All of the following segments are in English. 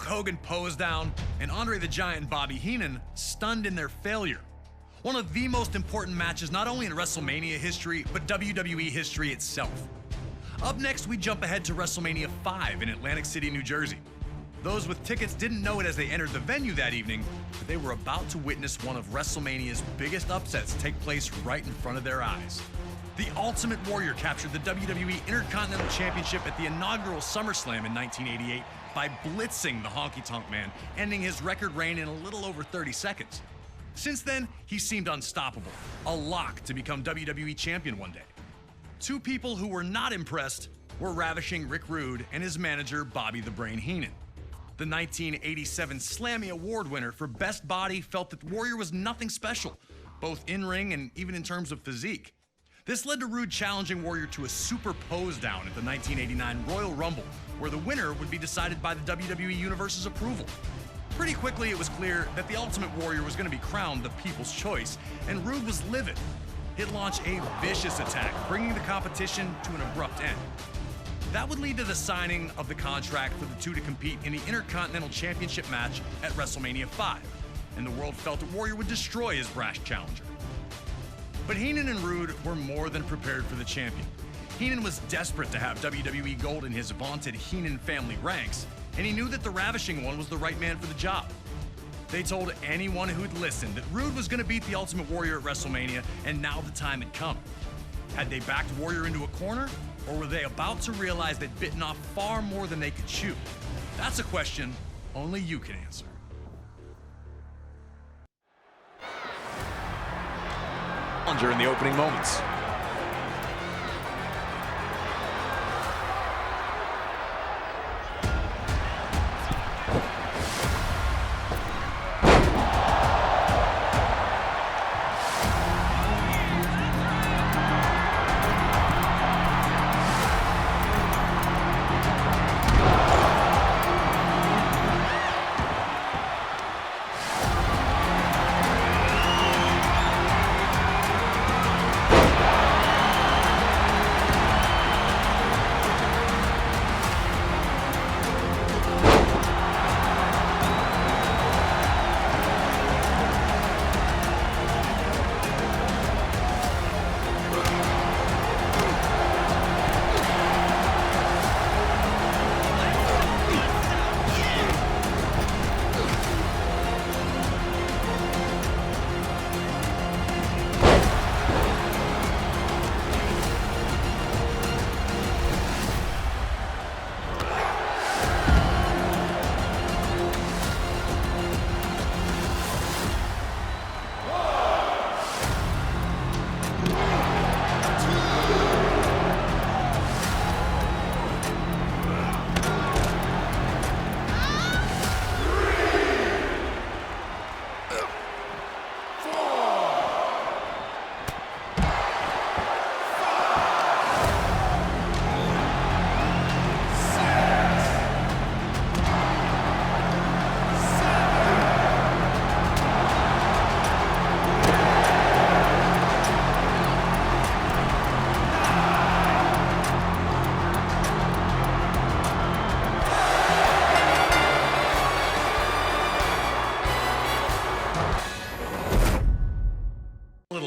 Hogan posed down, and Andre the Giant and Bobby Heenan stunned in their failure. One of the most important matches not only in WrestleMania history, but WWE history itself. Up next, we jump ahead to WrestleMania 5 in Atlantic City, New Jersey. Those with tickets didn't know it as they entered the venue that evening, but they were about to witness one of WrestleMania's biggest upsets take place right in front of their eyes. The Ultimate Warrior captured the WWE Intercontinental Championship at the inaugural SummerSlam in 1988 by blitzing the Honky Tonk Man, ending his record reign in a little over 30 seconds. Since then, he seemed unstoppable, a lock to become WWE Champion one day. Two people who were not impressed were Ravishing Rick Rude and his manager Bobby the Brain Heenan. The 1987 Slammy Award winner for Best Body felt that Warrior was nothing special, both in-ring and even in terms of physique. This led to Rude challenging Warrior to a super pose down at the 1989 Royal Rumble, where the winner would be decided by the WWE Universe's approval. Pretty quickly, it was clear that the Ultimate Warrior was going to be crowned the People's Choice, and Rude was livid. He'd launch a vicious attack, bringing the competition to an abrupt end. That would lead to the signing of the contract for the two to compete in the Intercontinental Championship match at WrestleMania 5, and the world felt that Warrior would destroy his brash challenger. But Heenan and Rude were more than prepared for the champion. Heenan was desperate to have WWE Gold in his vaunted Heenan family ranks, and he knew that the Ravishing one was the right man for the job. They told anyone who'd listened that Rude was going to beat the Ultimate Warrior at WrestleMania, and now the time had come. Had they backed Warrior into a corner, or were they about to realize they'd bitten off far more than they could chew? That's a question only you can answer. In the opening moments.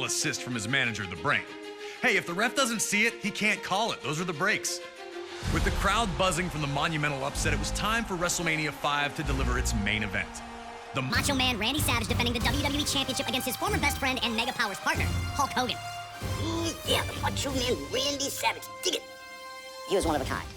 Assist from his manager, The Brain. Hey, if the ref doesn't see it, he can't call it. Those are the breaks. With the crowd buzzing from the monumental upset, it was time for WrestleMania 5 to deliver its main event. The Macho Man Randy Savage defending the WWE Championship against his former best friend and Mega Powers partner, Hulk Hogan. Yeah, the Macho Man Randy Savage. Dig it. He was one of a kind.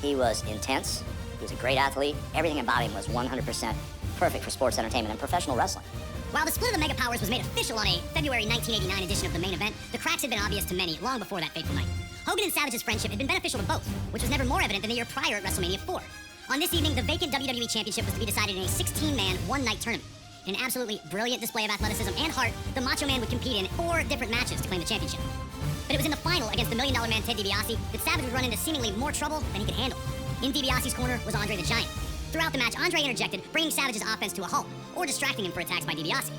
He was intense. He was a great athlete. Everything about him was 100% perfect for sports entertainment and professional wrestling. While the split of the Mega Powers was made official on a February 1989 edition of the main event, the cracks had been obvious to many long before that fateful night. Hogan and Savage's friendship had been beneficial to both, which was never more evident than the year prior at WrestleMania 4. On this evening, the vacant WWE Championship was to be decided in a 16-man, one-night tournament. In an absolutely brilliant display of athleticism and heart, the Macho Man would compete in 4 different matches to claim the championship. But it was in the final against the Million Dollar Man Ted DiBiase that Savage would run into seemingly more trouble than he could handle. In DiBiase's corner was Andre the Giant. Throughout the match, Andre interjected, bringing Savage's offense to a halt, or distracting him for attacks by DiBiase.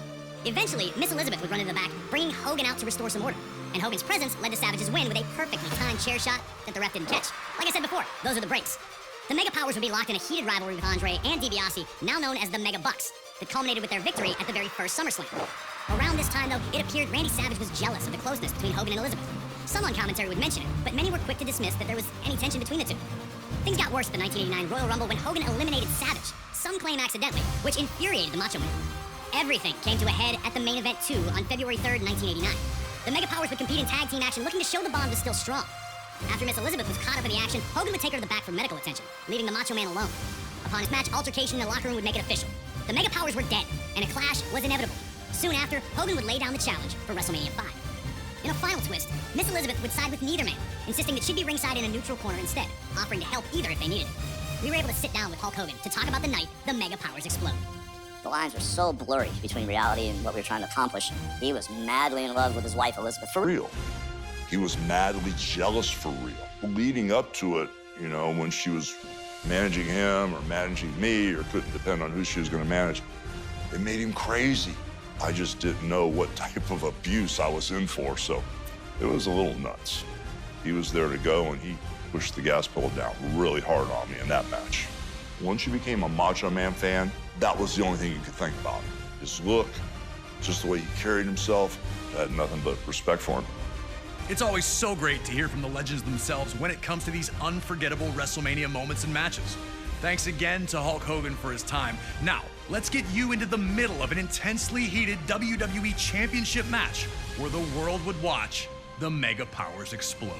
Eventually, Miss Elizabeth would run into the back, bringing Hogan out to restore some order. And Hogan's presence led to Savage's win with a perfectly timed chair shot that the ref didn't catch. Like I said before, those are the breaks. The Mega Powers would be locked in a heated rivalry with Andre and DiBiase, now known as the Mega Bucks, that culminated with their victory at the very first SummerSlam. Around this time, though, it appeared Randy Savage was jealous of the closeness between Hogan and Elizabeth. Some on commentary would mention it, but many were quick to dismiss that there was any tension between the two. Things got worse at the 1989 Royal Rumble when Hogan eliminated Savage, some claim accidentally, which infuriated the Macho Man. Everything came to a head at the main event 2 on February 3rd, 1989. The Mega Powers would compete in tag team action, looking to show the bond was still strong. After Miss Elizabeth was caught up in the action, Hogan would take her to the back for medical attention, leaving the Macho Man alone. Upon his match, altercation in the locker room would make it official. The Mega Powers were dead, and a clash was inevitable. Soon after, Hogan would lay down the challenge for WrestleMania 5. In a final twist, Miss Elizabeth would side with neither man, insisting that she'd be ringside in a neutral corner instead, offering to help either if they needed it. We were able to sit down with Hulk Hogan to talk about the night the Mega Powers exploded. The lines were so blurry between reality and what we were trying to accomplish. He was madly in love with his wife, Elizabeth. For real. He was madly jealous for real. Leading up to it, you know, when she was managing him or managing me or couldn't depend on who she was going to manage, it made him crazy. I just didn't know what type of abuse I was in for, so it was a little nuts. He was there to go, and he pushed the gas pedal down really hard on me in that match. Once you became a Macho Man fan, that was the only thing you could think about. His look, just the way he carried himself. I had nothing but respect for him. It's always so great to hear from the legends themselves when it comes to these unforgettable WrestleMania moments and matches. Thanks again to Hulk Hogan for his time. Now, let's get you into the middle of an intensely heated WWE Championship match where the world would watch the Mega Powers explode.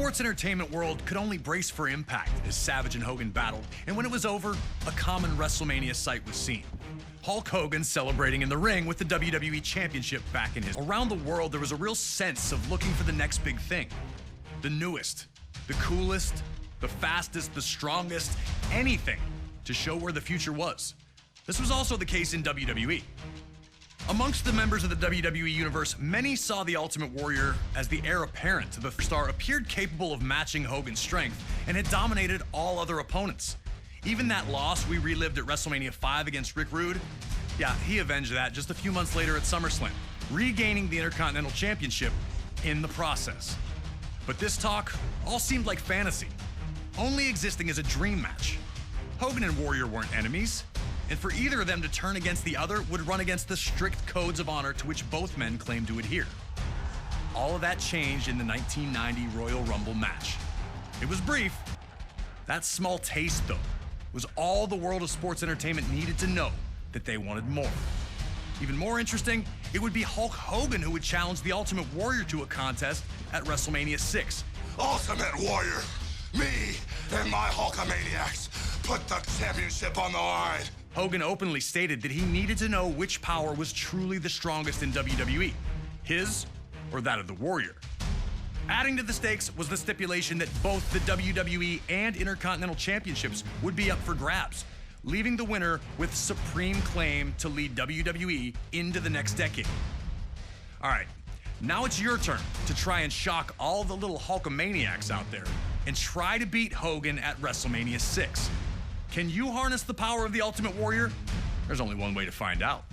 sports entertainment world could only brace for impact as Savage and Hogan battled, and when it was over, a common WrestleMania sight was seen. Hulk Hogan celebrating in the ring with the WWE Championship back in his... Around the world, there was a real sense of looking for the next big thing. The newest, the coolest, the fastest, the strongest, anything to show where the future was. This was also the case in WWE. Amongst the members of the WWE Universe, many saw the Ultimate Warrior as the heir apparent to the star, appeared capable of matching Hogan's strength, and had dominated all other opponents. Even that loss we relived at WrestleMania 5 against Rick Rude, yeah, he avenged that just a few months later at SummerSlam, regaining the Intercontinental Championship in the process. But this talk all seemed like fantasy, only existing as a dream match. Hogan and Warrior weren't enemies, and for either of them to turn against the other would run against the strict codes of honor to which both men claimed to adhere. All of that changed in the 1990 Royal Rumble match. It was brief. That small taste, though, was all the world of sports entertainment needed to know that they wanted more. Even more interesting, it would be Hulk Hogan who would challenge the Ultimate Warrior to a contest at WrestleMania 6. Ultimate Warrior, me and my Hulkamaniacs put the championship on the line. Hogan openly stated that he needed to know which power was truly the strongest in WWE, his or that of the Warrior. Adding to the stakes was the stipulation that both the WWE and Intercontinental Championships would be up for grabs, leaving the winner with supreme claim to lead WWE into the next decade. All right, now it's your turn to try and shock all the little Hulkamaniacs out there and try to beat Hogan at WrestleMania 6. Can you harness the power of the Ultimate Warrior? There's only one way to find out.